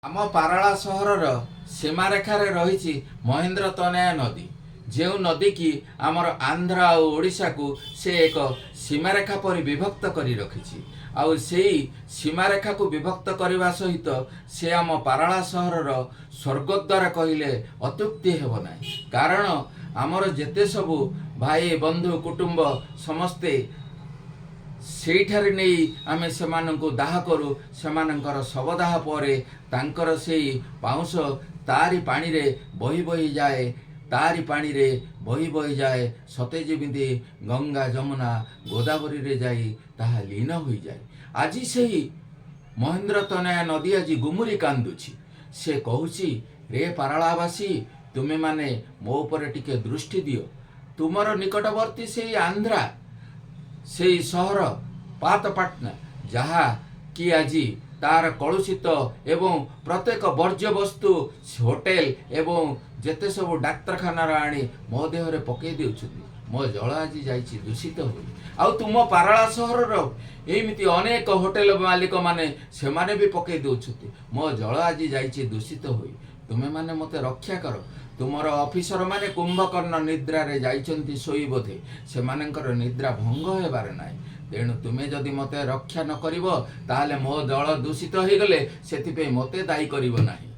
आम पाराला सहरर सीमारेखार रही महेंद्र तनया नदी जो नदी की आमर आंध्र और ओडिशा को से एक सीमारेखा पर विभक्त करी रखी आउ से सीमारेखा को विभक्त करने सहित से आम पाराला सहरर स्वर्गद्वार कहले अत्युक्ति हेब ना। कारण आमर जेते सबू भाई बंधु कुटुंब समस्ते ସେଇଠାରେ ନେଇ ଆମେ ସେମାନଙ୍କୁ ଦାହ କରୁ। ସେମାନଙ୍କର ଶବଦାହ ପରେ ତାଙ୍କର ସେଇ ପାଉଁଶ ତାରି ପାଣିରେ ବହି ବହି ଯାଏ, ତାରି ପାଣିରେ ବହି ବହି ଯାଏ ସତେ ଯେମିତି ଗଙ୍ଗା ଯମୁନା ଗୋଦାବରୀରେ ଯାଇ ତାହା ଲୀନ ହୋଇଯାଏ। ଆଜି ସେହି ମହେନ୍ଦ୍ର ତନୟା ନଦୀ ଆଜି ଗୁମୁରି କାନ୍ଦୁଛି। ସେ କହୁଛି, ରେ ପାରାଳାବାସୀ, ତୁମେମାନେ ମୋ ଉପରେ ଟିକେ ଦୃଷ୍ଟି ଦିଅ। ତୁମର ନିକଟବର୍ତ୍ତୀ ସେଇ ଆନ୍ଧ୍ରା से सहर पातपाटना जहा कि आज तार कलुषित एवं प्रत्येक वर्ज्य वस्तु होटेल एवं जेते सब डाक्तरखाना आनी मो देहरे पकई देउछथि। मो जल आज जाइछि दूषित होई। आउ तुम पाराला सहरर एमिति अनेक होटेल मालिक माने सेमाने भी पकई देउछथि। मो जल आज जाइछि दूषित होई। तुमे माने मते रक्षा करो। तुमर ऑफिसर माने कुंभकर्ण निद्रा रे जाइछन्ति सोई बोधे, सेमानकर निद्रा भंग हेबार नाई। तेणु तुमे जदि मते रक्षा न करिवो ताहले मो जल दूषित होई गले सेति पे मते दायी करिवो नाही।